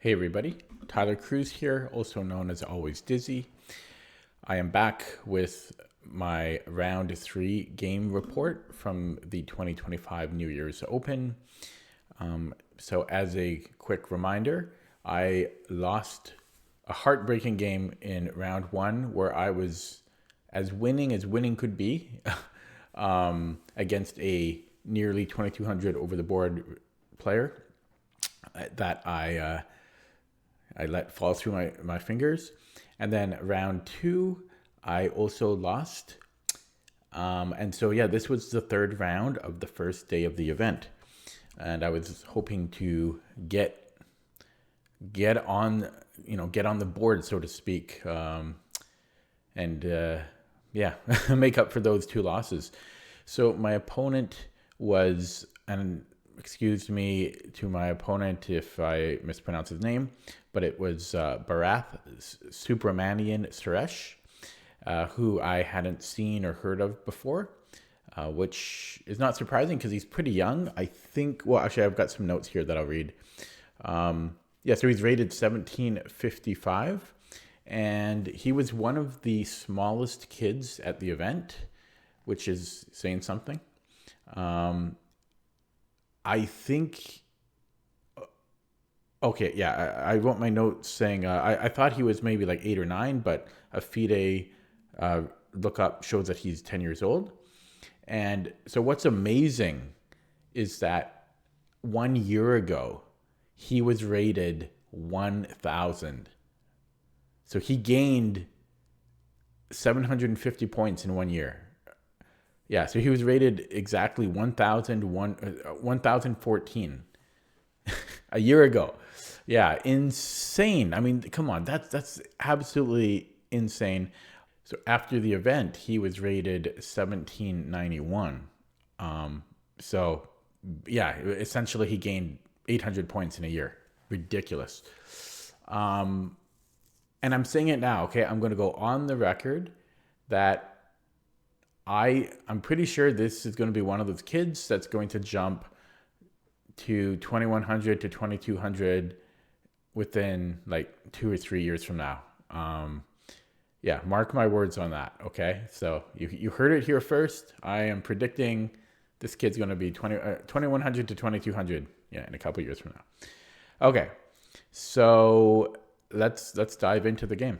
Hey everybody, Tyler Cruz here, also known as Always Dizzy. I am back with my round 3 game report from the 2025 New Year's Open. So as a quick reminder, I lost a heartbreaking game in round 1 where I was as winning could be against a nearly 2200 over the board player that I let fall through my fingers. And then round 2, I also lost. And so, yeah, this was the third round of the first day of the event. And I was hoping to get on the board, so to speak. Make up for those 2 losses. So my opponent was, and excuse me to my opponent if I mispronounce his name, but it was Barath Subramanian Suresh, who I hadn't seen or heard of before, which is not surprising because he's pretty young. I think, well, actually, I've got some notes here that I'll read. So he's rated 1755, and he was one of the smallest kids at the event, which is saying something. I think, okay, yeah, I wrote my notes saying I thought he was maybe like 8 or 9, but a FIDE lookup shows that he's 10 years old. And so what's amazing is that 1 year ago, he was rated 1,000. So he gained 750 points in 1 year. Yeah, so he was rated exactly 1,014 a year ago. Yeah, insane. I mean, come on, that's absolutely insane. So after the event, he was rated 1791. So yeah, essentially he gained 800 points in a year. Ridiculous. And I'm saying it now, okay? I'm going to go on the record that I'm pretty sure this is going to be one of those kids that's going to jump to 2100 to 2200 within like 2 or 3 years from now. Yeah, mark my words on that, okay? So you heard it here first. I am predicting this kid's going to be 2100 to 2200, yeah, in a couple years from now. Okay, so let's dive into the game.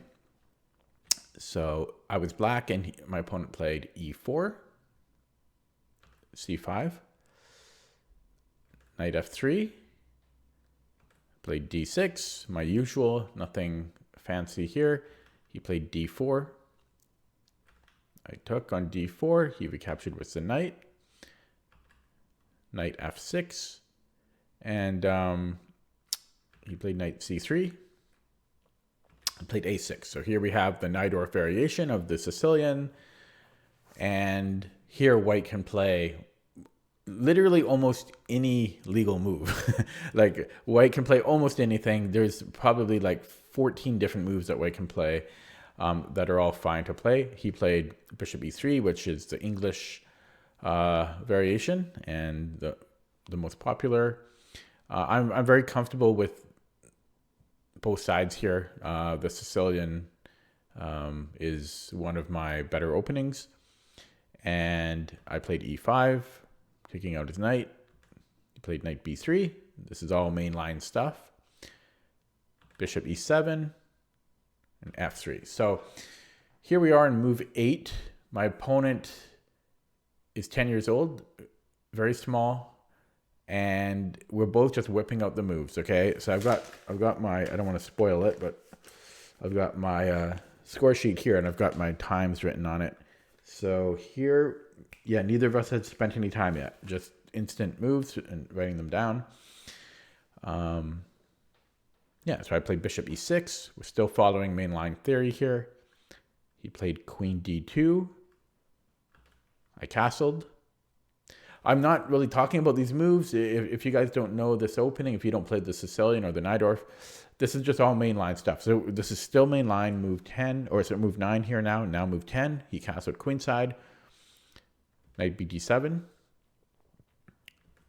So I was black and my opponent played e4, c5, knight f3, played d6, my usual, nothing fancy here. He played d4. I took on d4, he recaptured with the knight, knight f6, and he played knight c3. I played a6. So here we have the Najdorf variation of the Sicilian. And here white can play literally almost any legal move. Like white can play almost anything. There's probably like 14 different moves that white can play that are all fine to play. He played bishop e3, which is the English variation and the most popular. I'm very comfortable with both sides here. The Sicilian is one of my better openings. And I played e5, taking out his knight. He played knight b3. This is all mainline stuff. Bishop e7 and f3. So here we are in move 8. My opponent is 10 years old, very small. And we're both just whipping out the moves, okay? So I've got my, I don't want to spoil it, but I've got my score sheet here, and I've got my times written on it. So here, yeah, neither of us had spent any time yet, just instant moves and writing them down. Yeah, so I played bishop e6. We're still following mainline theory here. He played queen d2. I castled. I'm not really talking about these moves. If you guys don't know this opening, if you don't play the Sicilian or the Najdorf, this is just all mainline stuff. So this is still mainline, move 10, or is it move 9 here now? Now move 10. He castled queenside. Knight bd7.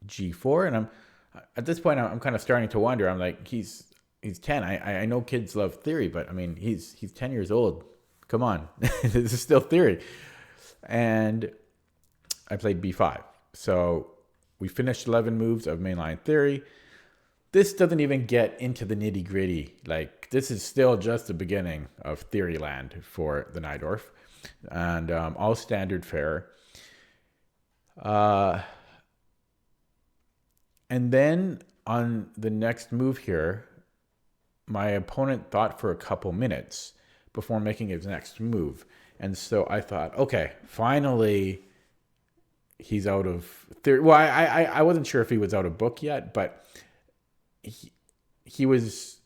G4. And at this point, I'm kind of starting to wonder. I'm like, he's he's 10. I know kids love theory, but I mean, he's 10 years old. Come on. This is still theory. And I played b5. So we finished 11 moves of mainline theory. This doesn't even get into the nitty gritty. Like, this is still just the beginning of theory land for the Najdorf. And all standard fare. And then on the next move here, my opponent thought for a couple minutes before making his next move. And so I thought, okay, finally he's out of theory. Well, I wasn't sure if he was out of book yet, but he was,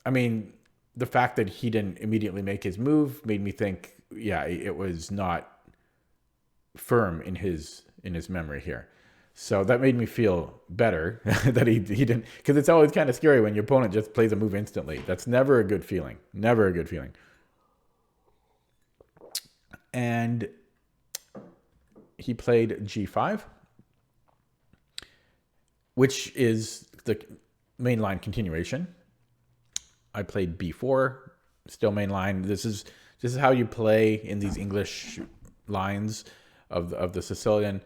I mean, the fact that he didn't immediately make his move made me think, yeah, it was not firm in his memory here. So that made me feel better that he didn't, because it's always kind of scary when your opponent just plays a move instantly. That's never a good feeling. Never a good feeling. And he played g5, which is the mainline continuation. I played b4, still mainline. This is how you play in these English lines of the Sicilian.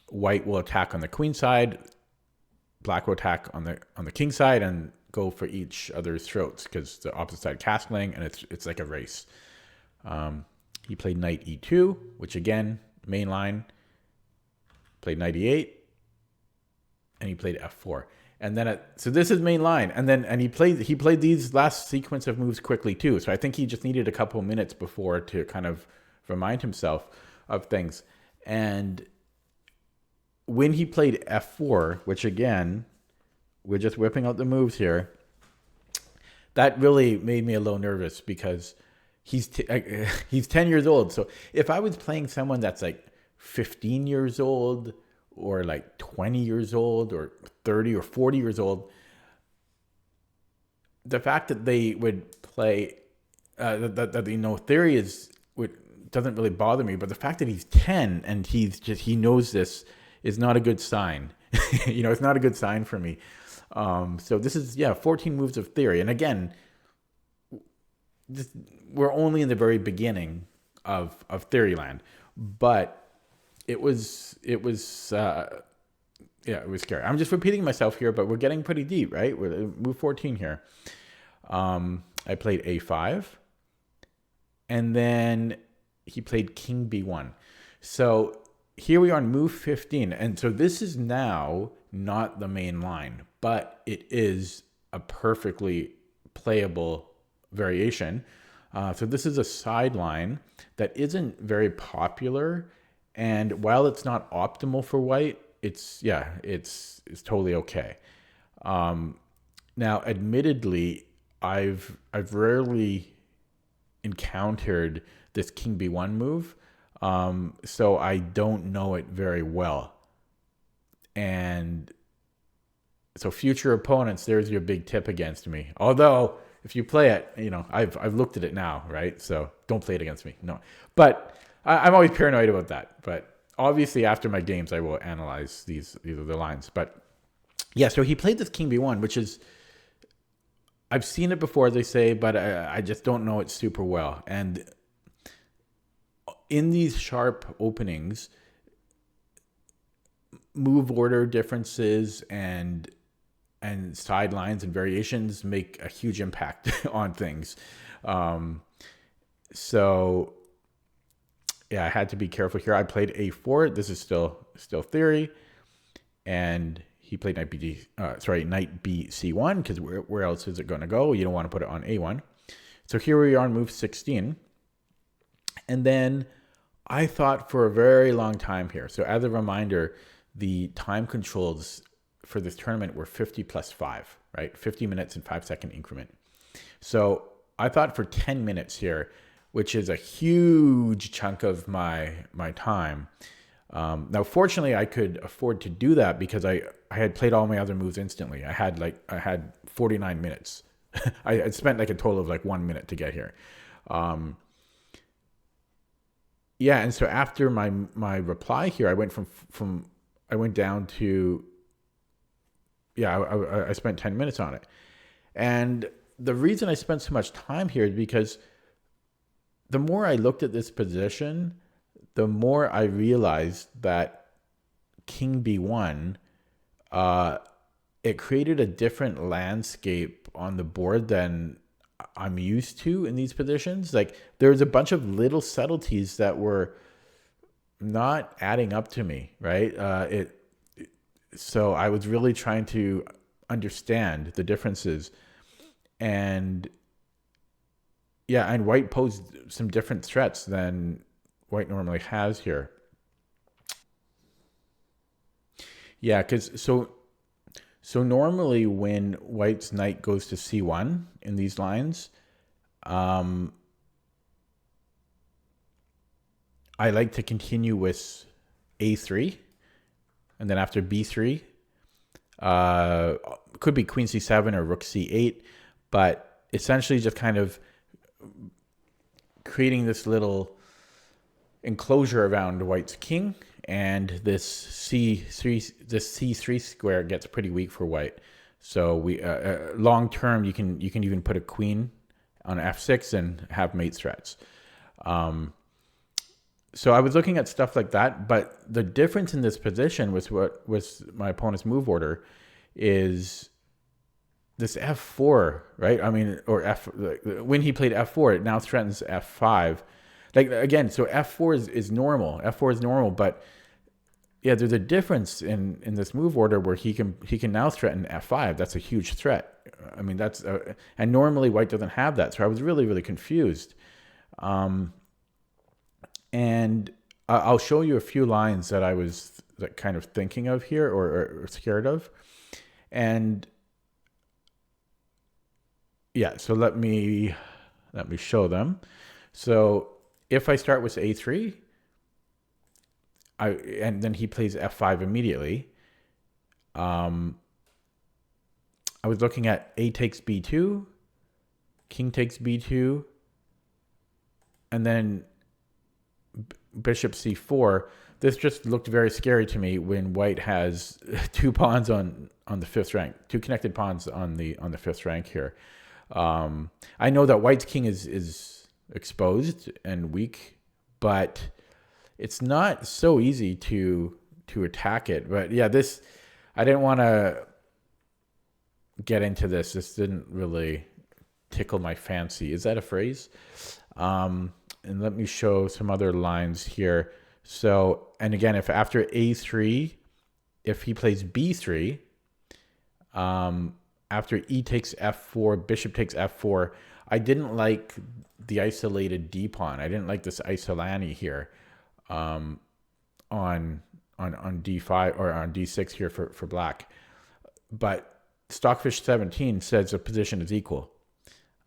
White will attack on the queen side, black will attack on the king side, and go for each other's throats because the opposite side castling, and it's like a race. He played knight e2, which again, mainline. Played knight e8, and he played f4. And then so this is mainline, and he played these last sequence of moves quickly too. So I think he just needed a couple minutes before to kind of remind himself of things. And when he played f4, which again, we're just whipping out the moves here, that really made me a little nervous because he's 10 years old. So if I was playing someone that's like 15 years old or like 20 years old or 30 or 40 years old, the fact that they would play, theory doesn't really bother me, but the fact that he's 10 and he knows this is not a good sign. It's not a good sign for me. So this is, 14 moves of theory. And again, we're only in the very beginning of Theoryland, but it was scary. I'm just repeating myself here, but we're getting pretty deep, right? We're move 14 here. I played a5, and then he played king b1. So here we are on move 15, and so this is now not the main line, but it is a perfectly playable variation. So this is a sideline that isn't very popular, and while it's not optimal for white, it's totally okay. Now, admittedly, I've rarely encountered this king b1 move, so I don't know it very well. And so future opponents, there's your big tip against me. Although if you play it, I've looked at it now, right? So don't play it against me. No, but I'm always paranoid about that. But obviously after my games, I will analyze these are the lines. But yeah, so he played this king b1, which is, I've seen it before, they say, but I just don't know it super well. And in these sharp openings, move order differences and sidelines and variations make a huge impact on things. So yeah, I had to be careful here. I played a4. This is still theory, and he played knight bc1, because where else is it going to go? You don't want to put it on a1. So here we are on move 16, and then I thought for a very long time here. So as a reminder, the time controls for this tournament were 50 plus 5, right? 50 minutes and 5-second increment. So I thought for 10 minutes here, which is a huge chunk of my time. Now, fortunately, I could afford to do that because I had played all my other moves instantly. I had 49 minutes. I had spent like a total of like 1 minute to get here. Yeah, and so after my reply here, I went I went down to, I spent 10 minutes on it. And the reason I spent so much time here is because the more I looked at this position, the more I realized that king b1, it created a different landscape on the board than I'm used to in these positions. Like there was a bunch of little subtleties that were not adding up to me, right? So I was really trying to understand the differences, and yeah, and white posed some different threats than white normally has here. Yeah, because so normally when white's knight goes to c1 in these lines, I like to continue with a3, and then after b3, could be queen c7 or rook c8, but essentially just kind of creating this little enclosure around white's king, and this c3 square gets pretty weak for white. So we long term you can even put a queen on f6 and have mate threats. So I was looking at stuff like that, but the difference in this position with my opponent's move order is this f4, right? I mean, or when he played f4, it now threatens f5. Like again, so f4 is normal. F4 is normal, but yeah, there's a difference in this move order where he can now threaten f5. That's a huge threat. I mean, that's and normally white doesn't have that. So I was really confused. And I'll show you a few lines that I was kind of thinking of here or scared of. And yeah, so let me show them. So if I start with a3, and then he plays f5 immediately, I was looking at a takes b2, king takes b2, and then bishop c4. This just looked very scary to me when white has two pawns on the fifth rank, two connected pawns on the fifth rank here. I know that white's king is exposed and weak, but it's not so easy to attack it. But yeah, this, I didn't want to get into this. This didn't really tickle my fancy. Is that a phrase? And let me show some other lines here. So, and again, if after a3, if he plays b3, after e takes f4, bishop takes f4, I didn't like the isolated d pawn. I didn't like this isolani here, on d5 or on d6 here for black. But Stockfish 17 says the position is equal.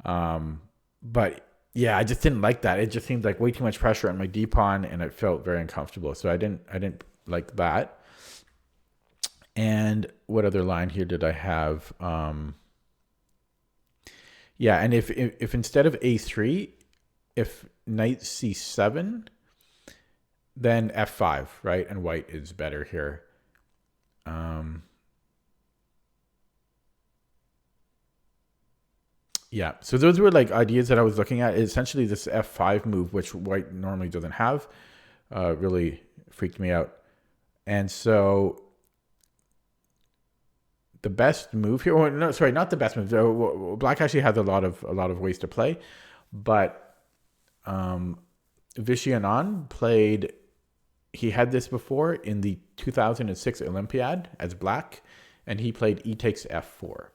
But yeah, I just didn't like that. It just seemed like way too much pressure on my d pawn, and it felt very uncomfortable. So I didn't like that. And what other line here did I have? Yeah, and if instead of a3, if knight c7, then f5, right? And white is better here. Yeah, so those were like ideas that I was looking at. Essentially, this f5 move, which white normally doesn't have, really freaked me out. And so the best move here, well, no, sorry, not the best move. Black actually has a lot of ways to play, but Vishy Anand played. He had this before in the 2006 Olympiad as black, and he played e takes f4.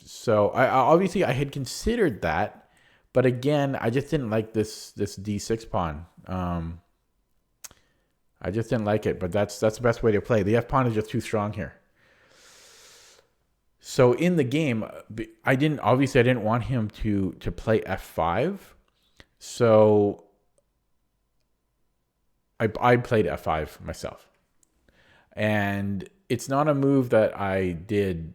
So obviously I had considered that, but again, I just didn't like this d6 pawn. I just didn't like it, but that's the best way to play. The f pawn is just too strong here. So in the game, I didn't want him to play f5. So I played f5 myself. And it's not a move that I did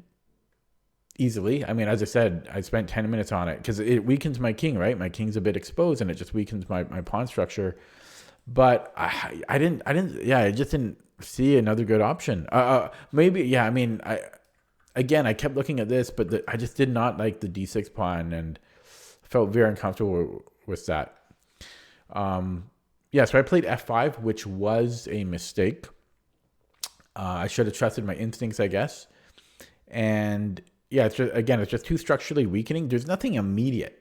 easily. I mean, as I said, I spent 10 minutes on it because it weakens my king, right? My king's a bit exposed and it just weakens my pawn structure. But I just didn't see another good option. Maybe, yeah, I mean, again, I kept looking at this, but I just did not like the d6 pawn and felt very uncomfortable with that. Yeah, so I played f5, which was a mistake. I should have trusted my instincts, I guess. And yeah, it's just too structurally weakening. There's nothing immediate.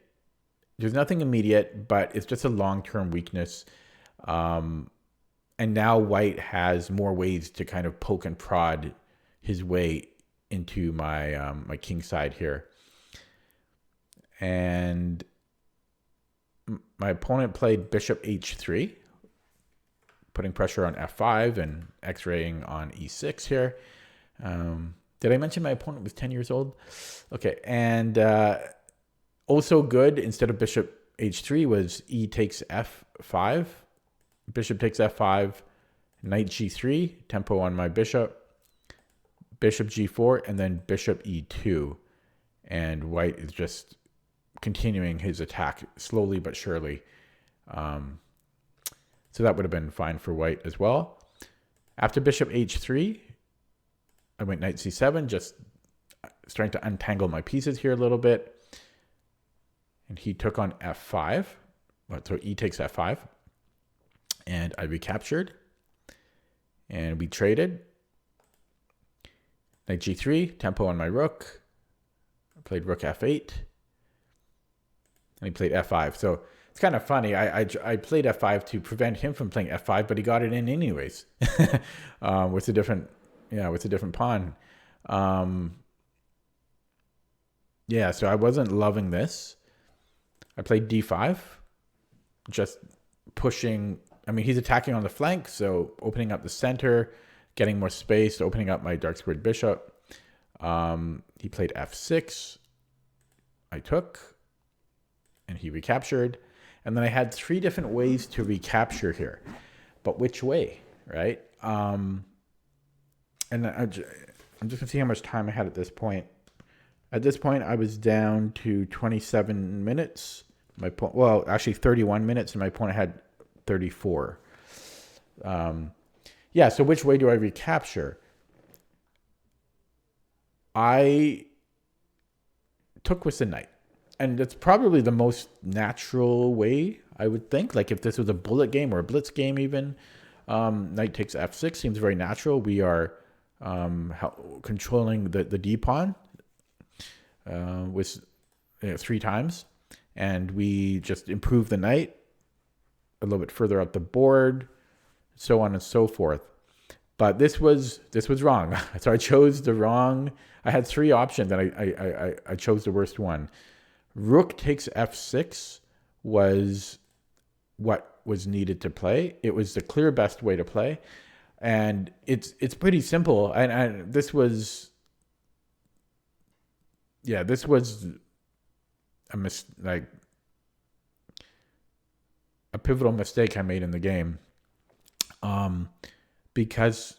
But it's just a long-term weakness. And now white has more ways to kind of poke and prod his way into my my king side here. And my opponent played bishop h3, putting pressure on f5 and x-raying on e6 here. Did I mention my opponent was 10 years old? Okay, and also good, instead of bishop h3, was e takes f5. Bishop takes f5, knight g3, tempo on my bishop g4, and then bishop e2. And white is just continuing his attack slowly but surely. So that would have been fine for white as well. After bishop h3, I went knight c7, just starting to untangle my pieces here a little bit. And he took on f5. So e takes f5. And I recaptured. And we traded. Knight g3, tempo on my rook. I played rook f8. And he played f5. So it's kind of funny. I played f5 to prevent him from playing f5, but he got it in anyways. With a different pawn. Yeah, so I wasn't loving this. I played d5, just pushing. I mean, he's attacking on the flank, so opening up the center, getting more space, opening up my dark squared bishop. He played f6. I took, and he recaptured. And then I had 3 different ways to recapture here. But which way, right? And I'm just going to see how much time I had at this point. At this point, I was down to 27 minutes. Well, actually 31 minutes, and my opponent had 34. Yeah, so which way do I recapture? I took with the knight. And it's probably the most natural way, I would think. Like if this was a bullet game or a blitz game even, knight takes f6 seems very natural. We are controlling the d-pawn with 3 times. And we just improve the knight a little bit further up the board, so on and so forth. But this was wrong. So I chose the wrong. I had 3 options, and I chose the worst one. Rook takes f6 was what was needed to play. It was the clear best way to play, and it's pretty simple. And this was a pivotal mistake I made in the game, because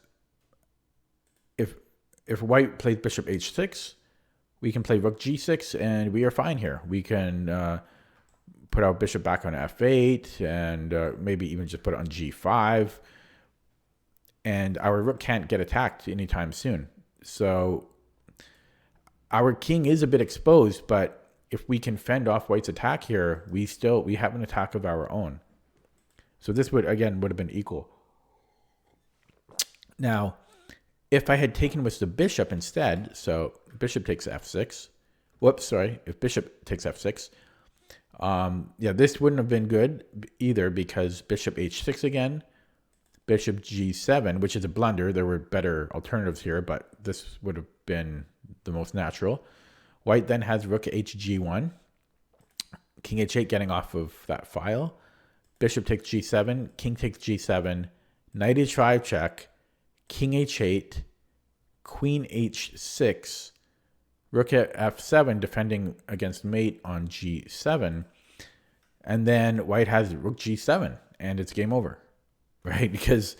if white plays bishop h6, we can play rook g6, and we are fine here. We can put our bishop back on f8, and maybe even just put it on g5. And our rook can't get attacked anytime soon. So our king is a bit exposed, but if we can fend off white's attack here, we have an attack of our own. So this would have been equal. Now, if I had taken with the bishop instead, so bishop takes f6. If bishop takes f6, this wouldn't have been good either, because bishop h6 again, bishop g7, which is a blunder. There were better alternatives here, but this would have been the most natural. White then has rook hg1, king h8 getting off of that file. Bishop takes g7, king takes g7, knight h5 check, king h8, queen h6, rook at f7 defending against mate on g7, and then white has rook g7, and it's game over, right? Because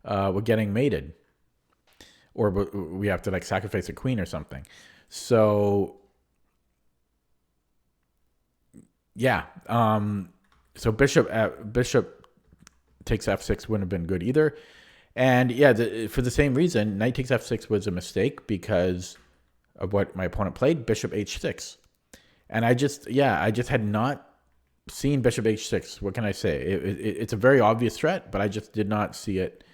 we're getting mated, or we have to like sacrifice a queen or something. So yeah, so bishop takes f6 wouldn't have been good either. And yeah, for the same reason, knight takes f6 was a mistake, because of what my opponent played, bishop h6. And I just had not seen bishop h6. What can I say? It's a very obvious threat, but I just did not see it.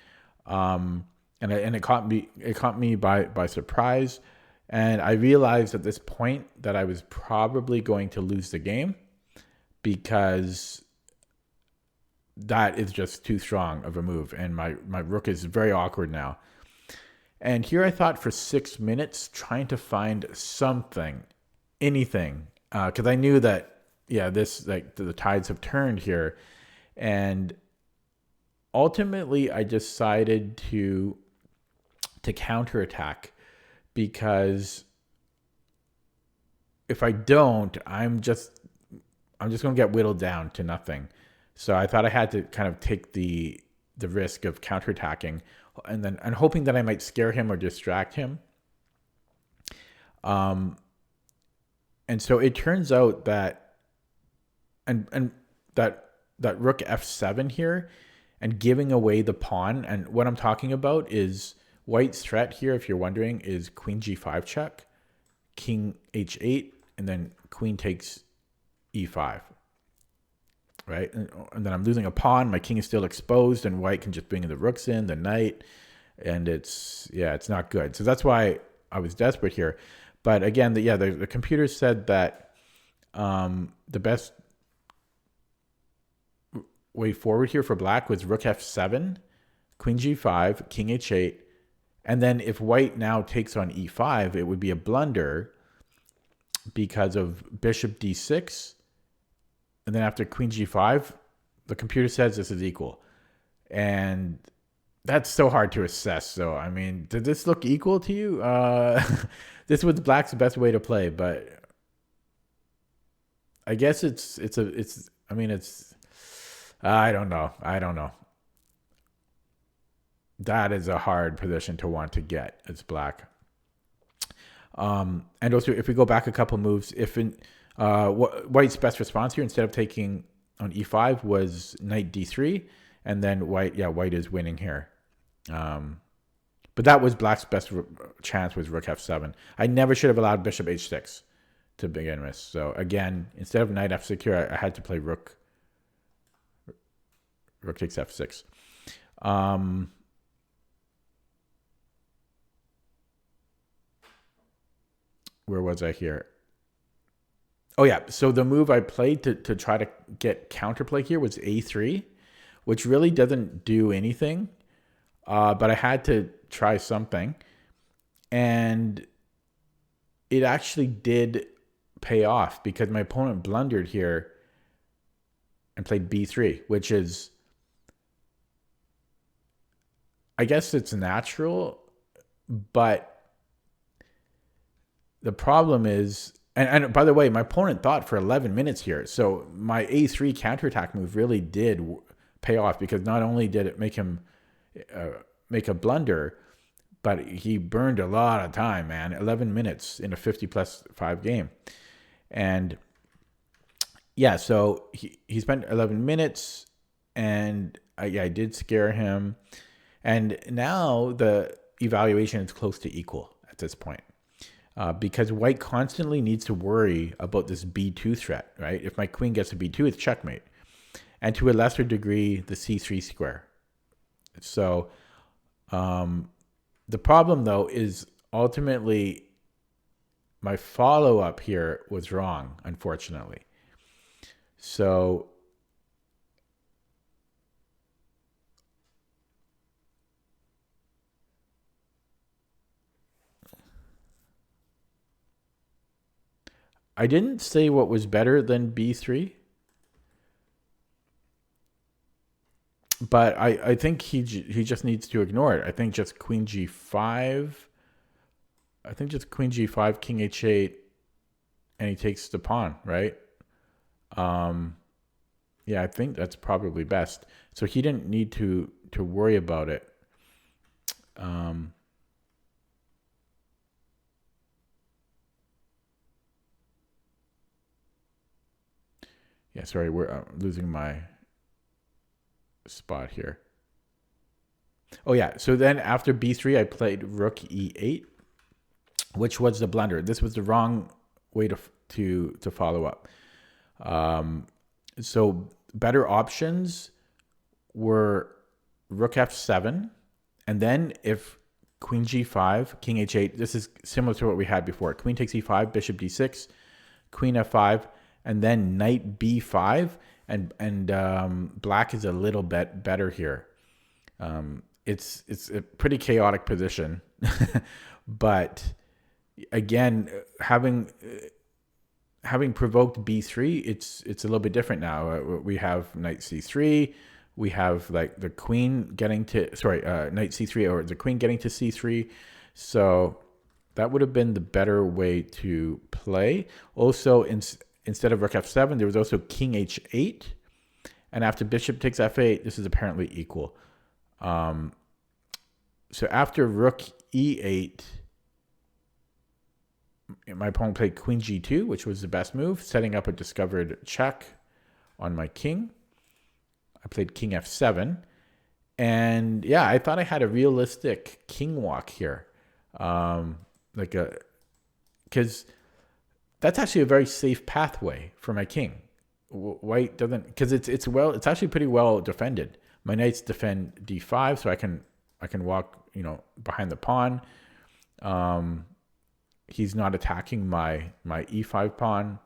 And it caught me by surprise. And I realized at this point that I was probably going to lose the game because that is just too strong of a move. And my rook is very awkward now. And here I thought for 6 minutes, trying to find something, anything, because I knew that, the tides have turned here. And ultimately, I decided to counterattack, because if I don't, I'm just going to get whittled down to nothing. So I thought I had to kind of take the risk of counterattacking, and hoping that I might scare him or distract him. And so it turns out that that rook f7 here, and giving away the pawn. And what I'm talking about is white's threat here, if you're wondering, is queen g5 check, king h8, and then queen takes e5. Right? And then I'm losing a pawn. My king is still exposed, and white can just bring the rooks in, the knight, and it's not good. So that's why I was desperate here. But again, the computer said that the best way forward here for black was rook f7, queen g5, king h8, and then if white now takes on e5, it would be a blunder because of bishop d6. And then after queen g5, the computer says this is equal. And that's so hard to assess. So, I mean, did this look equal to you? This was black's best way to play, but I guess I don't know. That is a hard position to want to get as black. And also, if we go back a couple moves, white's best response here, instead of taking on e5, was knight d3, and then white is winning here. But that was black's best chance, was rook f7. I never should have allowed bishop h6 to begin with. So again, instead of knight f6 here, I had to play rook takes f6. Where was I here? Oh yeah, so the move I played to try to get counterplay here was a3, which really doesn't do anything, but I had to try something, and it actually did pay off, because my opponent blundered here and played b3, which is, I guess it's natural, but the problem is, and by the way, my opponent thought for 11 minutes here. So my a3 counterattack move really did pay off, because not only did it make him make a blunder, but he burned a lot of time, man. 11 minutes in a 50+5 game. And yeah, so he spent 11 minutes, and I did scare him. And now the evaluation is close to equal at this point. Because white constantly needs to worry about this b2 threat, right? If my queen gets a b2, it's checkmate. And to a lesser degree, the c3 square. So the problem, though, is ultimately my follow-up here was wrong, unfortunately. So I didn't say what was better than b3, but I think he just needs to ignore it. I think just queen g5. I think just queen g5, king h8, and he takes the pawn, right? Yeah, I think that's probably best. So he didn't need to worry about it. Yeah, sorry, we're losing my spot here. Oh yeah, so then after b3, I played rook e8. which was the blunder. This was the wrong way to follow up. So better options were rook f7, and then if queen g5, king h8, this is similar to what we had before. Queen takes e5, bishop d6, queen f5, and then knight b5, and black is a little bit better here. It's a pretty chaotic position, but again, having provoked b3, it's a little bit different now. We have knight c3. We have like the queen getting to knight c3, or the queen getting to c3. So that would have been the better way to play. Also, instead of rook f7, there was also king h8, and after bishop takes f8, this is apparently equal. So after rook e8, my opponent played queen g2, which was the best move, setting up a discovered check on my king. I played king f7, and yeah, I thought I had a realistic king walk here, because that's actually a very safe pathway for my king. White doesn't, because it's actually pretty well defended. My knights defend d5, so I can walk behind the pawn. He's not attacking my e5 pawn,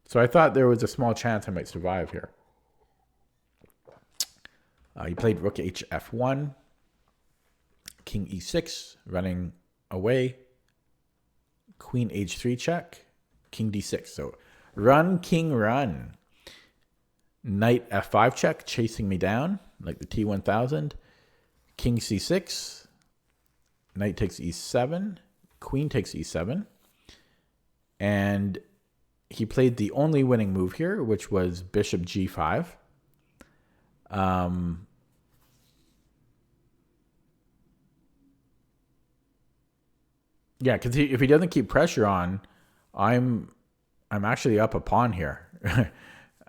so I thought there was a small chance I might survive here. He played rook hf1, king e6, running away, queen h3 check, king d6. So run, king, run. Knight f5 check, chasing me down like the T1000. King c6, knight takes e7, queen takes e7, and he played the only winning move here, which was bishop g5. Yeah, because if he doesn't keep pressure on, I'm actually up a pawn here,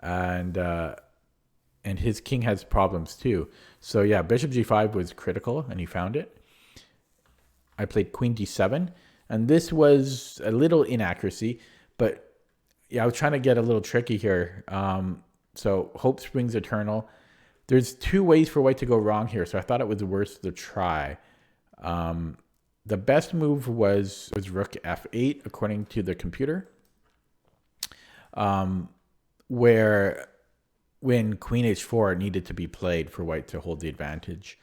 and his king has problems too. So yeah, bishop g5 was critical, and he found it. I played queen d7, and this was a little inaccuracy, but yeah, I was trying to get a little tricky here. So hope springs eternal. There's two ways for white to go wrong here, so I thought it was worth the try. The best move was rook f8, according to the computer, where when queen h4 needed to be played for white to hold the advantage.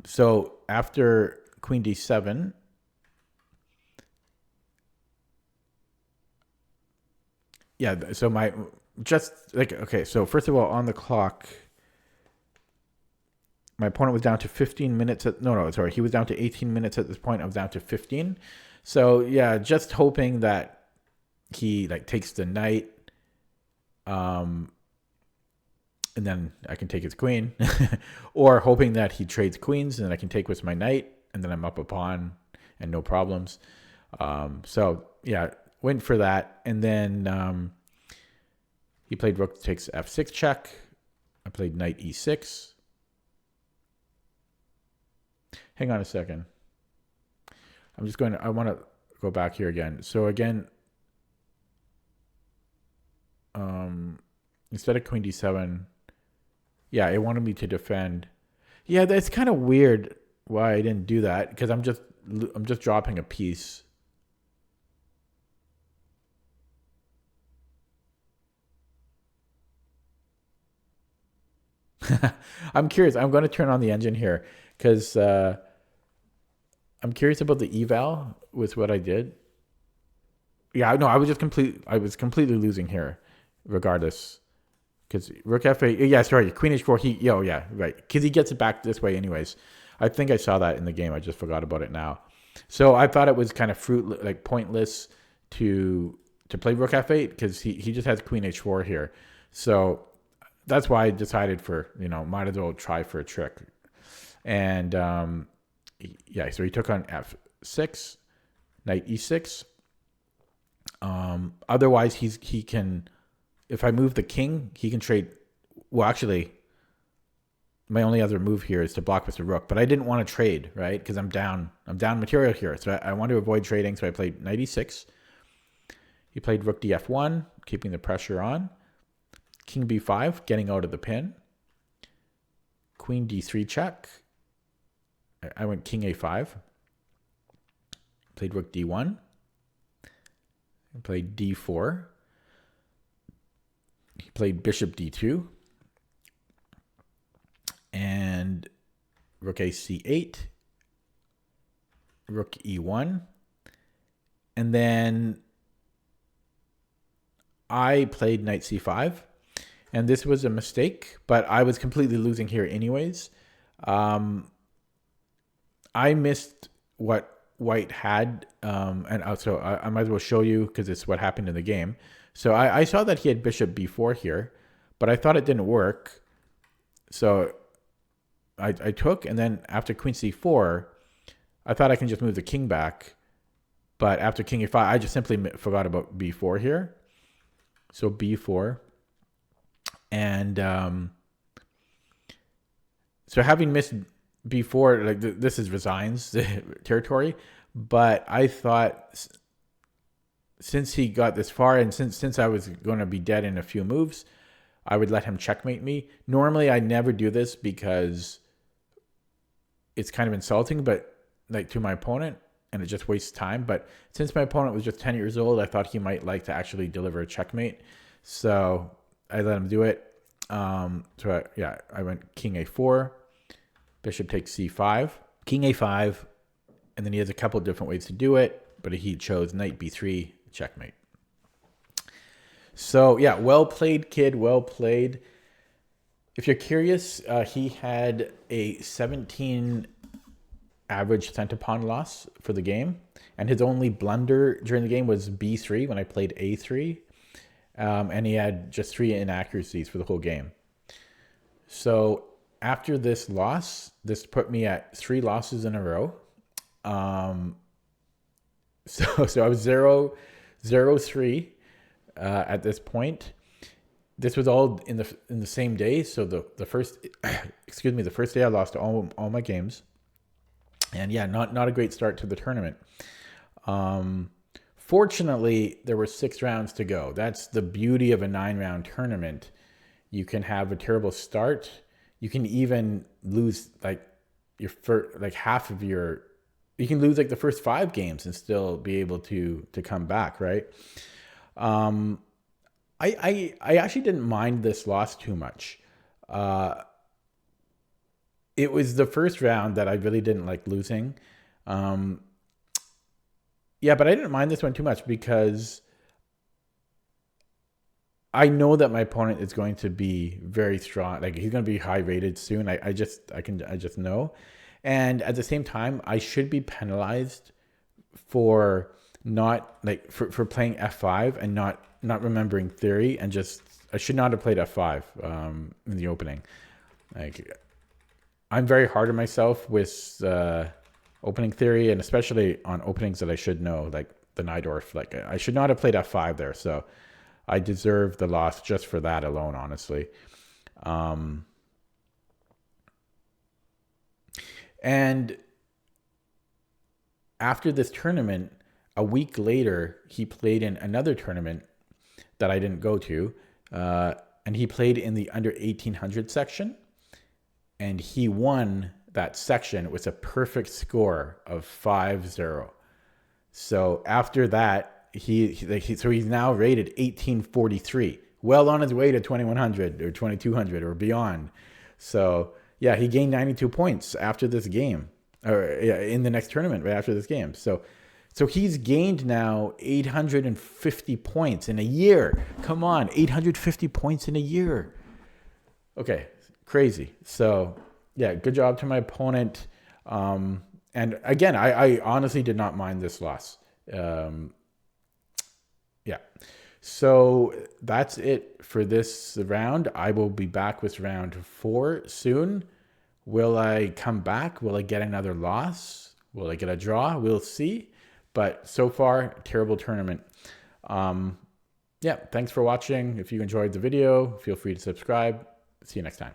So after queen d7, yeah, so so first of all, on the clock, my opponent was down to 15 minutes. He was down to 18 minutes at this point. I was down to 15. So yeah, just hoping that he takes the knight, and then I can take his queen, or hoping that he trades queens and then I can take with my knight, and then I'm up a pawn and no problems. So yeah, went for that, and then he played rook takes f6 check. I played knight e6. Hang on a second. I want to go back here again. So again, instead of queen d7, yeah, it wanted me to defend. Yeah, that's kind of weird why I didn't do that, because I'm just dropping a piece. I'm curious. I'm going to turn on the engine here, because I'm curious about the eval with what I did. Yeah, no, I was completely losing here, regardless. Because rook f8, yeah, sorry, queen h4, yeah, right. Because he gets it back this way anyways. I think I saw that in the game. I just forgot about it now. So I thought it was kind of pointless to play rook f8, because he just has queen h4 here. So that's why I decided might as well try for a trick. And yeah, so he took on f6, knight e6. Otherwise, he can, if I move the king, he can trade. Well, actually, my only other move here is to block with the rook, but I didn't want to trade, right? Because I'm down material here. So I want to avoid trading. So I played knight e6. He played rook df1, keeping the pressure on. King b5, getting out of the pin. Queen d3 check. I went king a5. Played rook d1. Played d4. He played bishop d2. And rook a c8. Rook e1. And then I played knight c5. And this was a mistake, but I was completely losing here anyways. I missed what white had, and also I might as well show you because it's what happened in the game. So I saw that he had bishop b4 here, but I thought it didn't work. So I took, and then after queen c4, I thought I can just move the king back. But after king e5, I just simply forgot about b4 here. So b4. And so having missed b4, like this is resigns territory. But I thought since he got this far, and since I was going to be dead in a few moves, I would let him checkmate me. Normally, I never do this because it's kind of insulting, but like to my opponent, and it just wastes time. But since my opponent was just 10 years old, I thought he might like to actually deliver a checkmate. So I let him do it. I went king a4, bishop takes c5, king a5, and then he has a couple different ways to do it, but he chose knight b3, checkmate. So yeah, well played, kid, well played. If you're curious, he had a 17 average center pawn loss for the game, and his only blunder during the game was b3 when I played a3. And he had just 3 inaccuracies for the whole game. So after this loss, this put me at 3 losses in a row. So I was 0-3 at this point. This was all in the same day. So the first the first day I lost all my games, and yeah, not a great start to the tournament. Fortunately, there were 6 rounds to go. That's the beauty of a 9-round tournament. You can have a terrible start. You can even lose like your first, like half of your. You can lose like the first 5 games and still be able to come back, right? I actually didn't mind this loss too much. It was the first round that I really didn't like losing. Yeah, but I didn't mind this one too much because I know that my opponent is going to be very strong. Like he's going to be high rated soon. I just know. And at the same time, I should be penalized for not like for playing f5 and not remembering theory, and just I should not have played f5 in the opening. Like I'm very hard on myself with opening theory, and especially on openings that I should know, like the Najdorf. Like I should not have played f5 there, so I deserve the loss just for that alone, honestly. And after this tournament, a week later, he played in another tournament that I didn't go to, and he played in the under 1800 section, and he won that section with a perfect score of 5-0. So after that, he's now rated 1843, well on his way to 2100 or 2200 or beyond. So yeah, he gained 92 points after this game, or yeah, in the next tournament right after this game. So he's gained now 850 points in a year. Come on, 850 points in a year. Okay, crazy. So yeah, good job to my opponent. And again, I honestly did not mind this loss. Yeah. So that's it for this round. I will be back with round 4 soon. Will I come back? Will I get another loss? Will I get a draw? We'll see. But so far, terrible tournament. Yeah, thanks for watching. If you enjoyed the video, feel free to subscribe. See you next time.